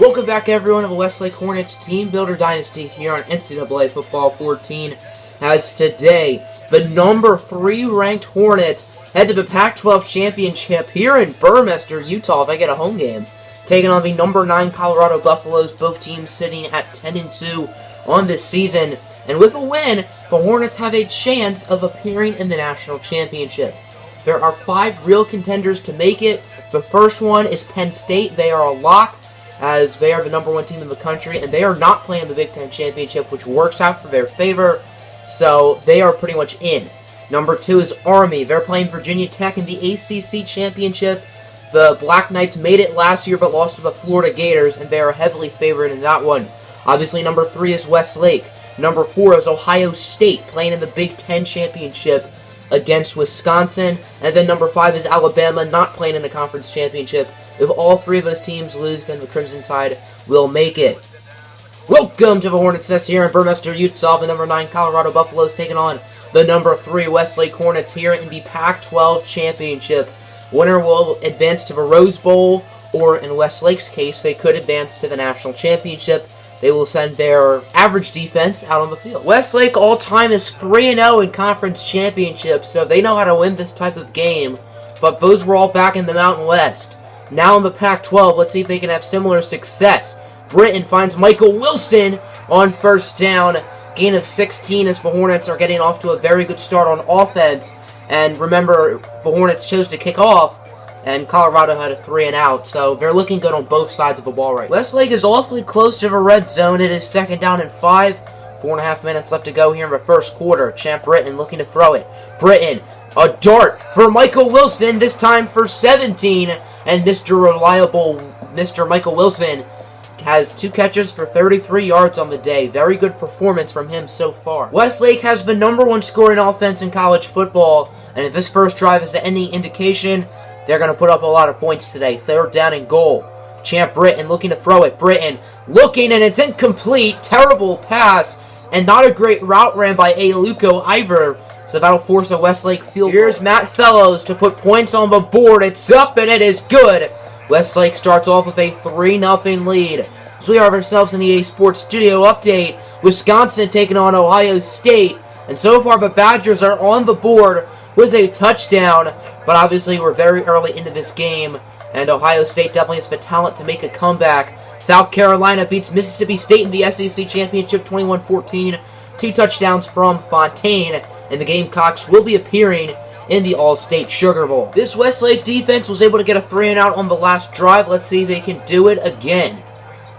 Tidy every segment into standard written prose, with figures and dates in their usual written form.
Welcome back everyone to the Westlake Hornets Teambuilder Dynasty here on NCAA Football 14, as today the number 3 ranked Hornets head to the Pac-12 championship here in Burmester, Utah if I get a home game, taking on the number 9 Colorado Buffaloes, both teams sitting at 10-2 on this season. And with a win, the Hornets have a chance of appearing in the national championship. There are 5 real contenders to make it. The first one is Penn State. They are a lock, as they are the number 1 team in the country, and they are not playing the Big Ten Championship, which works out for their favor, so they are pretty much in. Number 2 is Army. They're playing Virginia Tech in the ACC Championship. The Black Knights made it last year but lost to the Florida Gators, and they are heavily favored in that one. Obviously, number 3 is Westlake. Number 4 is Ohio State, playing in the Big Ten Championship against Wisconsin. And then number 5 is Alabama, not playing in the conference championship. If all 3 of those teams lose, then the Crimson Tide will make it. Welcome to the Hornets Nest here in Burmester, Utah. The number 9 Colorado Buffaloes taking on the number 3 Westlake Hornets here in the Pac-12 championship. Winner will advance to the Rose Bowl, or in Westlake's case, they could advance to the national championship. They will send their average defense out on the field. Westlake all-time is 3-0 in conference championships, so they know how to win this type of game. But those were all back in the Mountain West. Now in the Pac-12, let's see if they can have similar success. Britton finds Michael Wilson on first down. Gain of 16 as the Hornets are getting off to a very good start on offense. And remember, the Hornets chose to kick off, and Colorado had a 3-and-out, so they're looking good on both sides of the ball right now. Westlake is awfully close to the red zone. It is 2nd down and 5. 4.5 minutes left to go here in the first quarter. Champ Britton looking to throw it. Britton, a dart for Michael Wilson, this time for 17. And Mr. Reliable, Mr. Michael Wilson, has 2 catches for 33 yards on the day. Very good performance from him so far. Westlake has the number 1 scoring offense in college football, and if this first drive is any indication, they're going to put up a lot of points today. 3rd down and goal. Champ Britton looking to throw it. Britton looking, and it's incomplete. Terrible pass, and not a great route ran by Aluko either. So that'll force a Westlake field goal. Here's Matt Fellows to put points on the board. It's up, and it is good. Westlake starts off with a 3-0 lead. So we have ourselves in the EA Sports Studio update. Wisconsin taking on Ohio State. And so far, the Badgers are on the board with a touchdown, but obviously we're very early into this game, and Ohio State definitely has the talent to make a comeback. South Carolina beats Mississippi State in the SEC Championship 21-14, 2 touchdowns from Fontaine, and the Gamecocks will be appearing in the All-State Sugar Bowl. This Westlake defense was able to get a 3-and-out on the last drive. Let's see if they can do it again.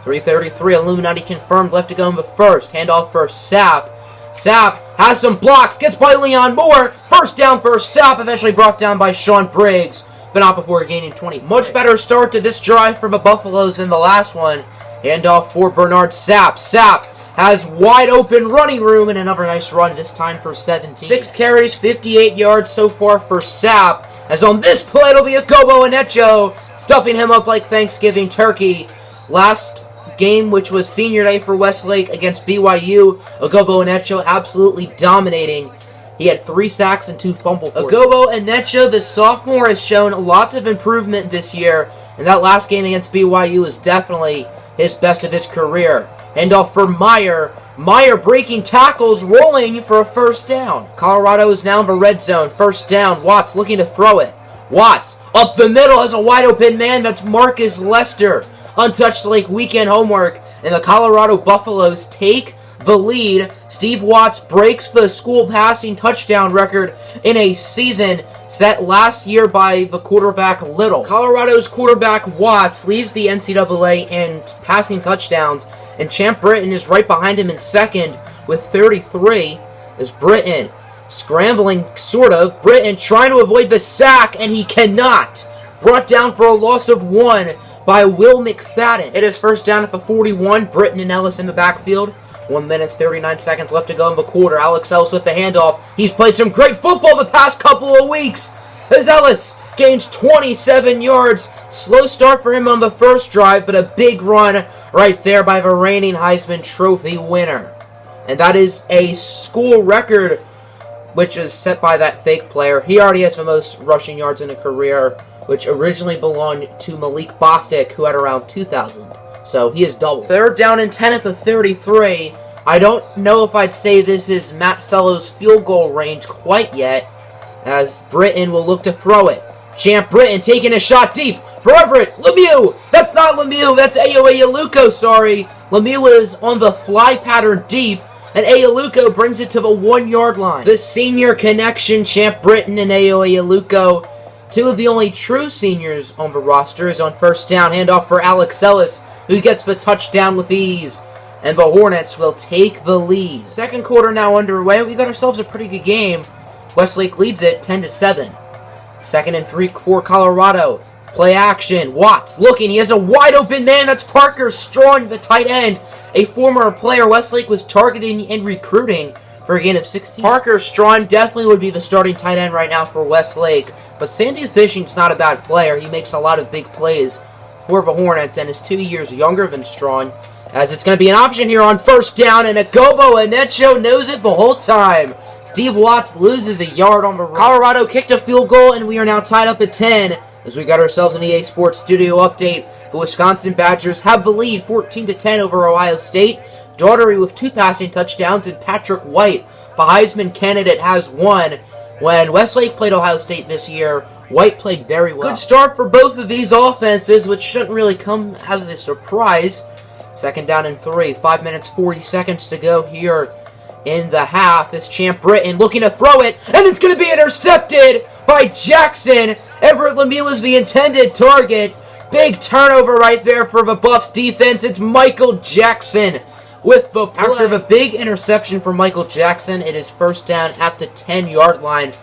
3:33, Illuminati confirmed, left to go in the first. Handoff for Sapp. Sapp has some blocks, gets by Leon Moore. First down for Sapp, eventually brought down by Sean Briggs, but not before gaining 20. Much better start to this drive for the Buffaloes than the last one. Handoff for Bernard Sapp. Sapp has wide open running room and another nice run, this time for 17. 6 carries, 58 yards so far for Sapp, as on this play it'll be Ogobo Anecho, stuffing him up like Thanksgiving turkey. Last game, which was senior day for Westlake against BYU, Ogobo Anecho absolutely dominating. He had 3 sacks and 2 fumble forces. Ogobo Anecho, the sophomore, has shown lots of improvement this year, and that last game against BYU is definitely his best of his career. Handoff for Meyer. Meyer breaking tackles, rolling for a first down. Colorado is now in the red zone. First down. Watts looking to throw it. Watts up the middle has a wide open man. That's Marcus Lester. Untouched like weekend homework, and the Colorado Buffaloes take the lead. Steve Watts breaks the school passing touchdown record in a season set last year by the quarterback Little. Colorado's quarterback Watts leads the NCAA in passing touchdowns, and Champ Britton is right behind him in second with 33. As Britton scrambling, sort of. Britton trying to avoid the sack, and he cannot. Brought down for a loss of 1 by Will McFadden. It is first down at the 41. Britton and Ellis in the backfield. 1 minute, 39 seconds left to go in the quarter. Alex Ellis with the handoff. He's played some great football the past couple of weeks, as Ellis gains 27 yards. Slow start for him on the first drive, but a big run right there by the reigning Heisman Trophy winner. And that is a school record, which is set by that fake player. He already has the most rushing yards in a career, which originally belonged to Malik Bostic, who had around 2,000 So he is double. Third down and 10 at the 33. I don't know if I'd say this is Matt Fellows' field goal range quite yet, as Britton will look to throw it. Champ Britton taking a shot deep for Everett. Lemieux! That's not Lemieux, that's Ayo sorry. Lemieux is on the fly pattern deep, and Ayaluko brings it to the 1-yard line. The senior connection, Champ Britton and Ayaluko, two of the only true seniors on the roster, is on first down. Handoff for Alex Ellis, who gets the touchdown with ease. And the Hornets will take the lead. Second quarter now underway. We got ourselves a pretty good game. Westlake leads it 10-7. Second and 3 for Colorado. Play action. Watts looking. He has a wide open man. That's Parker Strong, the tight end. A former player Westlake was targeting and recruiting for a gain of 16. Parker Strong definitely would be the starting tight end right now for Westlake. But Sandy Fishing's not a bad player. He makes a lot of big plays for the Hornets and is 2 years younger than Strong. As it's going to be an option here on first down, and Agobo Anecho knows it the whole time. Steve Watts loses a yard on the run. Colorado kicked a field goal, and we are now tied up at 10. As we got ourselves an EA Sports Studio update, the Wisconsin Badgers have the lead 14-10 over Ohio State. Daugherty with 2 passing touchdowns, and Patrick White, the Heisman candidate, has 1. When Westlake played Ohio State this year, White played very well. Good start for both of these offenses, which shouldn't really come as a surprise. Second down and 3, 5 minutes, 40 seconds to go here in the half. It's Champ Britton looking to throw it, and it's going to be intercepted by Jackson. Everett Lemieux was the intended target. Big turnover right there for the Buffs defense. It's Michael Jackson with the play. After the big interception for Michael Jackson, it is first down at the 10-yard line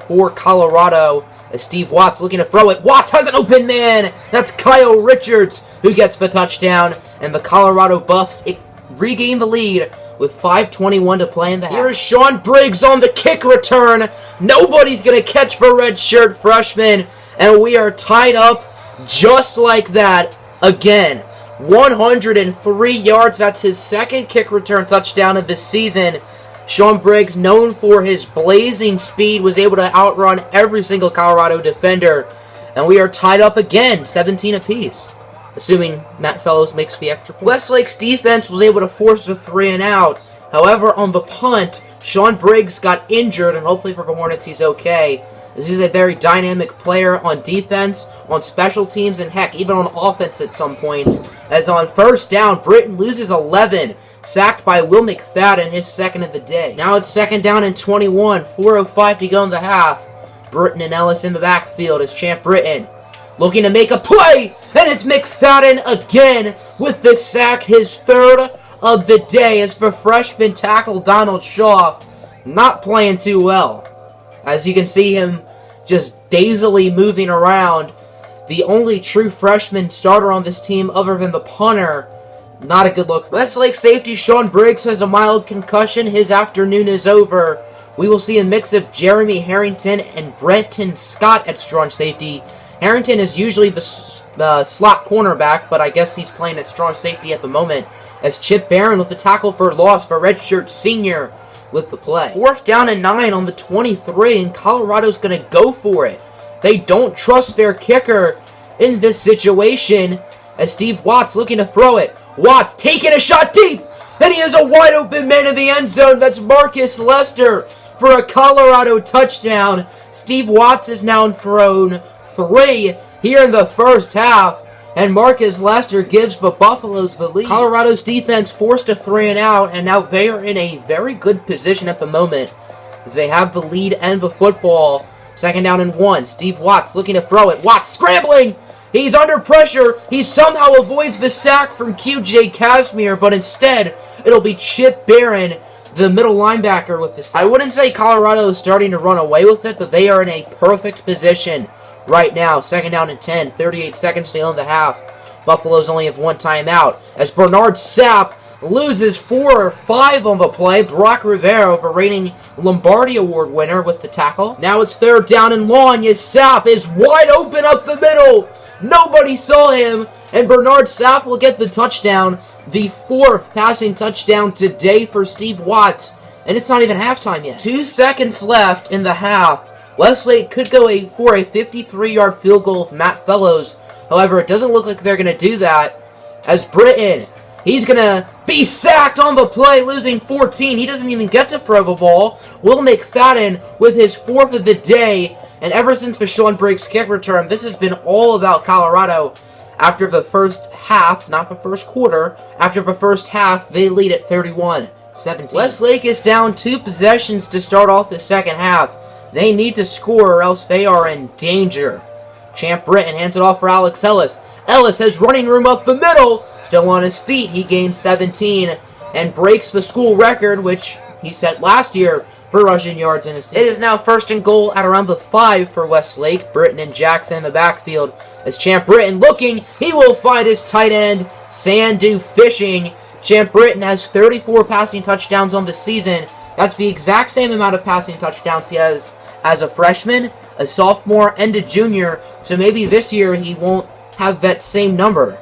for Colorado. As Steve Watts looking to throw it. Watts has an open man. That's Kyle Richards who gets the touchdown. And the Colorado Buffs regain the lead with 5:21 to play in the half. Here is Sean Briggs on the kick return. Nobody's going to catch for redshirt freshman. And we are tied up just like that again. 103 yards. That's his second kick return touchdown of the season. Sean Briggs, known for his blazing speed, was able to outrun every single Colorado defender. And we are tied up again, 17 apiece, assuming Matt Fellows makes the extra point. Westlake's defense was able to force a 3-and-out. However, on the punt, Sean Briggs got injured, and hopefully for the Hornets he's okay. This is a very dynamic player on defense, on special teams, and heck, even on offense at some points. As on first down, Britton loses 11, sacked by Will McFadden, his second of the day. Now it's second down and 21, 4:05 to go in the half. Britton and Ellis in the backfield as Champ Britton looking to make a play, and it's McFadden again with the sack, his third of the day, as for freshman tackle Donald Shaw, not playing too well. As you can see him just dazily moving around. The only true freshman starter on this team other than the punter. Not a good look. Westlake safety Sean Briggs has a mild concussion. His afternoon is over. We will see a mix of Jeremy Harrington and Brenton Scott at strong safety. Harrington is usually the slot cornerback, but I guess he's playing at strong safety at the moment. As Chip Barron with the tackle for loss for redshirt senior with the play. Fourth down and 9 on the 23, and Colorado's going to go for it. They don't trust their kicker in this situation, as Steve Watts looking to throw it. Watts taking a shot deep, and he has a wide open man in the end zone. That's Marcus Lester for a Colorado touchdown. Steve Watts is now thrown 3 here in the first half, and Marcus Lester gives the Buffaloes the lead. Colorado's defense forced a 3-and-out, and now they are in a very good position at the moment, as they have the lead and the football. Second down and 1. Steve Watts looking to throw it. Watts scrambling. He's under pressure. He somehow avoids the sack from QJ Casimir, but instead, it'll be Chip Barron, the middle linebacker, with the sack. I wouldn't say Colorado is starting to run away with it, but they are in a perfect position right now. Second down and 10. 38 seconds to go in the half. Buffaloes only have 1 timeout, as Bernard Sapp loses 4 or 5 on the play. Brock Rivera, the reigning Lombardi Award winner, with the tackle. Now it's third down and long. Sapp is wide open up the middle. Nobody saw him, and Bernard Sapp will get the touchdown. The 4th passing touchdown today for Steve Watts, and it's not even halftime yet. 2 seconds left in the half. Westlake could go for a 53-yard field goal with Matt Fellows. However, it doesn't look like they're going to do that, as Britton. He's going to be sacked on the play, losing 14. He doesn't even get to throw the ball. Will McFadden with his 4th of the day. And ever since Vashon Brake's kick return, this has been all about Colorado. After the first half, not the first quarter, after the first half, they lead at 31-17. Westlake is down 2 possessions to start off the second half. They need to score or else they are in danger. Champ Britton hands it off for Alex Ellis. Ellis has running room up the middle. Still on his feet, he gains 17 and breaks the school record, which he set last year for rushing yards in a season. It is now 1st and goal at around the 5 for Westlake. Britton and Jackson in the backfield. As Champ Britton looking, he will find his tight end, Sandu Fishing. Champ Britton has 34 passing touchdowns on the season. That's the exact same amount of passing touchdowns he has as a freshman, a sophomore, and a junior. So maybe this year he won't have that same number,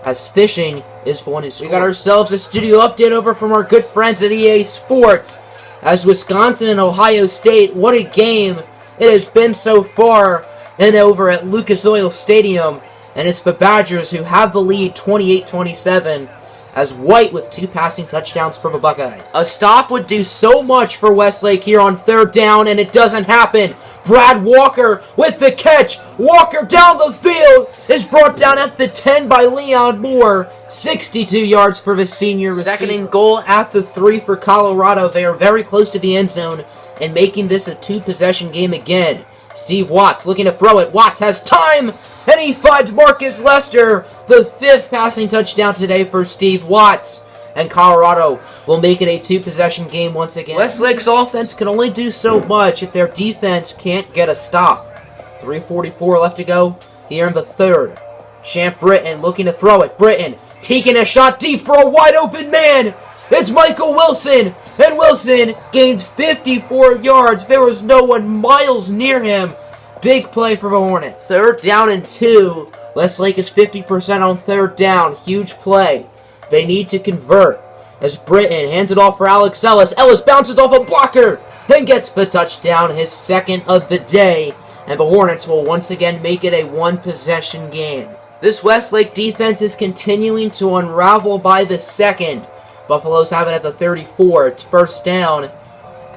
as Fishing is the one who scored. We got ourselves a studio update over from our good friends at EA Sports. As Wisconsin and Ohio State, what a game it has been so far, and over at Lucas Oil Stadium. And it's the Badgers who have the lead 28-27, as White with 2 passing touchdowns for the Buckeyes. A stop would do so much for Westlake here on 3rd down, and it doesn't happen. Brad Walker with the catch. Walker down the field is brought down at the 10 by Leon Moore. 62 yards for the senior receiver. 2nd and goal at the 3 for Colorado. They are very close to the end zone and making this a 2-possession game again. Steve Watts looking to throw it. Watts has time, and he finds Marcus Lester. The 5th passing touchdown today for Steve Watts. And Colorado will make it a 2-possession game once again. Westlake's offense can only do so much if their defense can't get a stop. 3:44 left to go here in the 3rd. Champ Britton looking to throw it. Britton taking a shot deep for a wide open man. It's Michael Wilson, and Wilson gains 54 yards. There was no one miles near him. Big play for the Hornets. 3rd down and 2. Westlake is 50% on 3rd down. Huge play. They need to convert. As Britton hands it off for Alex Ellis. Ellis bounces off a blocker and gets the touchdown, his 2nd of the day. And the Hornets will once again make it a 1-possession game. This Westlake defense is continuing to unravel by the 2nd. Buffaloes have it at the 34. It's 1st down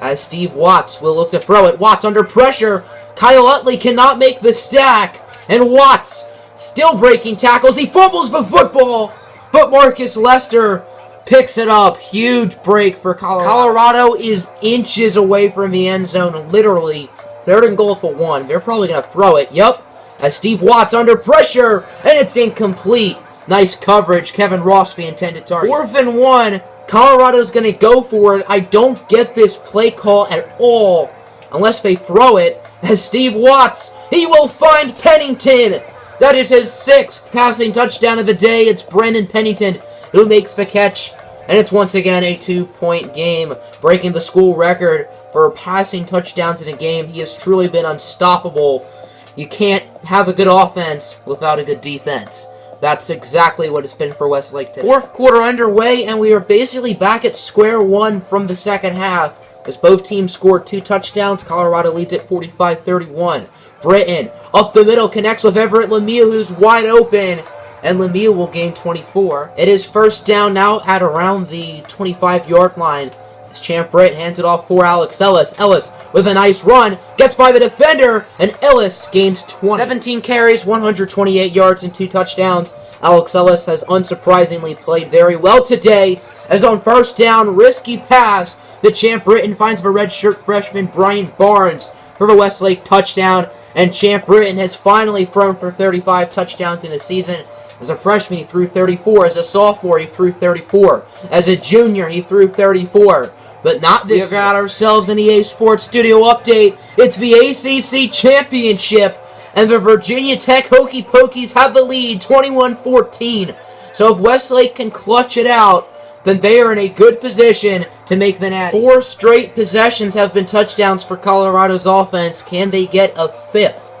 as Steve Watts will look to throw it. Watts under pressure. Kyle Utley cannot make the stack. And Watts still breaking tackles. He fumbles the football. But Marcus Lester picks it up. Huge break for Colorado. Colorado is inches away from the end zone, literally. 3rd and goal for 1. They're probably going to throw it. Yup. As Steve Watts under pressure. And it's incomplete. Nice coverage. Kevin Ross, the intended target. 4th and 1. Colorado's going to go for it. I don't get this play call at all unless they throw it. As Steve Watts, he will find Pennington. That is his 6th passing touchdown of the day. It's Brendan Pennington who makes the catch. And it's once again a 2-point game, breaking the school record for passing touchdowns in a game. He has truly been unstoppable. You can't have a good offense without a good defense. That's exactly what it's been for Westlake today. 4th quarter underway, and we are basically back at square one from the 2nd half. As both teams scored 2 touchdowns, Colorado leads at 45-31. Britton, up the middle, connects with Everett Lemieux, who's wide open, and Lemieux will gain 24. It is 1st down now at around the 25-yard line. As Champ Britton hands it off for Alex Ellis. Ellis, with a nice run, gets by the defender, and Ellis gains 20. 17 carries, 128 yards, and 2 touchdowns. Alex Ellis has unsurprisingly played very well today, as on 1st down, risky pass, the Champ Britton finds the redshirt freshman Brian Barnes for the Westlake touchdown, and Champ Britton has finally thrown for 35 touchdowns in a season. As a freshman, he threw 34. As a sophomore, he threw 34. As a junior, he threw 34. But not this year. We got ourselves an EA Sports Studio update. It's the ACC Championship, and the Virginia Tech Hokey Pokies have the lead, 21-14. So if Westlake can clutch it out, then they are in a good position to make the natty. 4 straight possessions have been touchdowns for Colorado's offense. Can they get a 5th?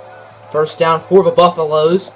1st down for the Buffaloes.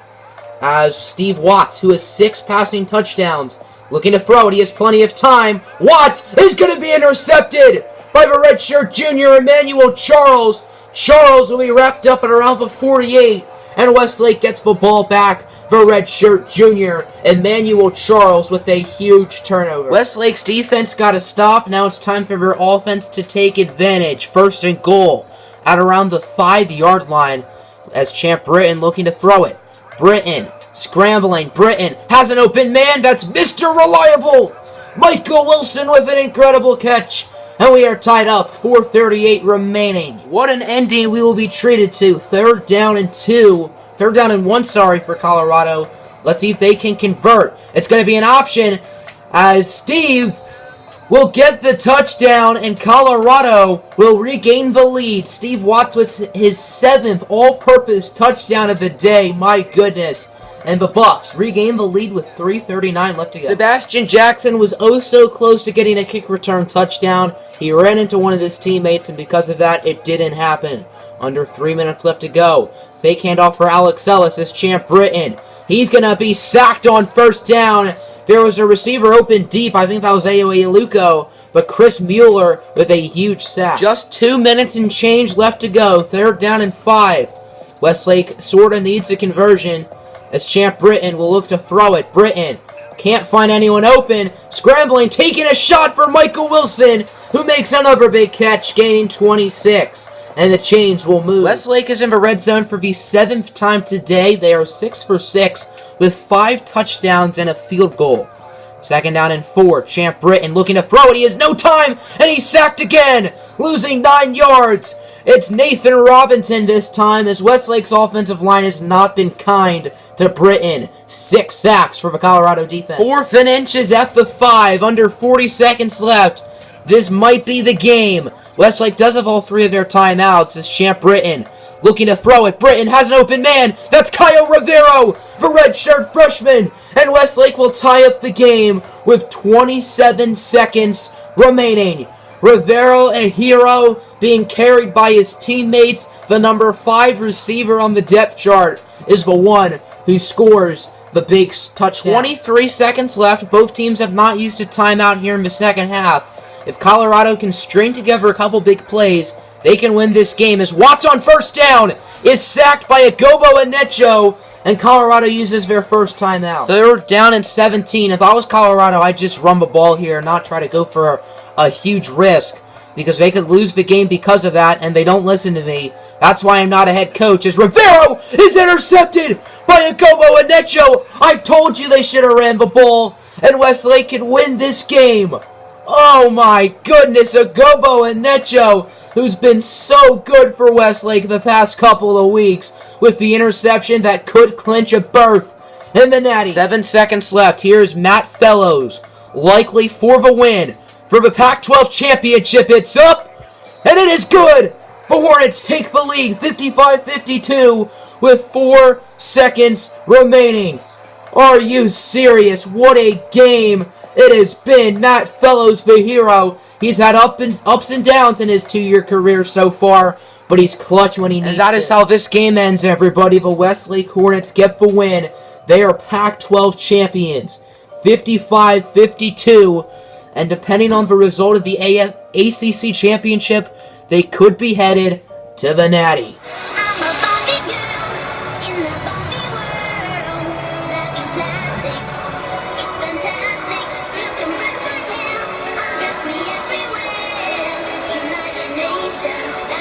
As Steve Watts, who has 6 passing touchdowns, looking to throw it. He has plenty of time. Watts is going to be intercepted by the redshirt junior Emmanuel Charles. Charles will be wrapped up at around the 48. and Westlake gets the ball back for redshirt junior Emmanuel Charles with a huge turnover. Westlake's defense got to stop. Now it's time for their offense to take advantage. First and goal at around the 5-yard line as Champ Britton looking to throw it. Britton scrambling. Britton has an open man. That's Mr. Reliable. Michael Wilson with an incredible catch. And we are tied up. 4:38 remaining. What an ending we will be treated to. Third down and one, for Colorado. Let's see if they can convert. It's going to be an option as Steve will get the touchdown and Colorado will regain the lead. Steve Watts was his 7th all-purpose touchdown of the day. My goodness. And the Buffs regain the lead with 3:39 left to go. Sebastian Jackson was oh so close to getting a kick return touchdown. He ran into one of his teammates, and because of that, it didn't happen. Under 3 minutes left to go. Fake handoff for Alex Ellis as Champ Britton. He's going to be sacked on first down. There was a receiver open deep. I think that was Ayo Iluko. But Chris Mueller with a huge sack. Just 2 minutes and change left to go. Third down and 5. Westlake sort of needs a conversion as Champ Britton will look to throw it. Britton can't find anyone open. Scrambling, taking a shot for Michael Wilson, who makes another big catch, gaining 26. And the chains will move. Westlake is in the red zone for the 7th time today. They are 6 for 6 with 5 touchdowns and a field goal. Second down and 4. Champ Britton looking to throw it. He has no time, and he's sacked again, losing 9 yards. It's Nathan Robinson this time, as Westlake's offensive line has not been kind to Britton. 6 sacks for the Colorado defense. 4th and inches at the 5, under 40 seconds left. This might be the game. Westlake does have all 3 of their timeouts as Champ Britton looking to throw it. Britton has an open man. That's Kyle Rivero, the redshirt freshman. And Westlake will tie up the game with 27 seconds remaining. Rivero, a hero, being carried by his teammates. The number 5 receiver on the depth chart is the one who scores the big touchdown. 23 seconds left. Both teams have not used a timeout here in the second half. If Colorado can string together a couple big plays, they can win this game as Watts on first down is sacked by Agobo Anecho, and Colorado uses their first timeout. Third down and 17. If I was Colorado, I'd just run the ball here and not try to go for a huge risk, because they could lose the game because of that, and they don't listen to me. That's why I'm not a head coach, as Rivero is intercepted by Agobo Anecho. I told you they should have ran the ball, and Westlake can win this game. Oh my goodness, Agobo Anecho, who's been so good for Westlake the past couple of weeks with the interception that could clinch a berth in the Natty. 7 seconds left. Here's Matt Fellows, likely for the win. For the Pac-12 championship, it's up, and it is good. The Hornets take the lead, 55-52, with 4 seconds remaining. Are you serious? What a game it has been. Matt Fellows, the hero. He's had ups and downs in his 2-year career so far, but he's clutch when he needs to. And that is how this game ends, everybody. The Westlake Hornets get the win. They are Pac-12 champions, 55-52. And depending on the result of the ACC championship, they could be headed to the Natty. Imagination.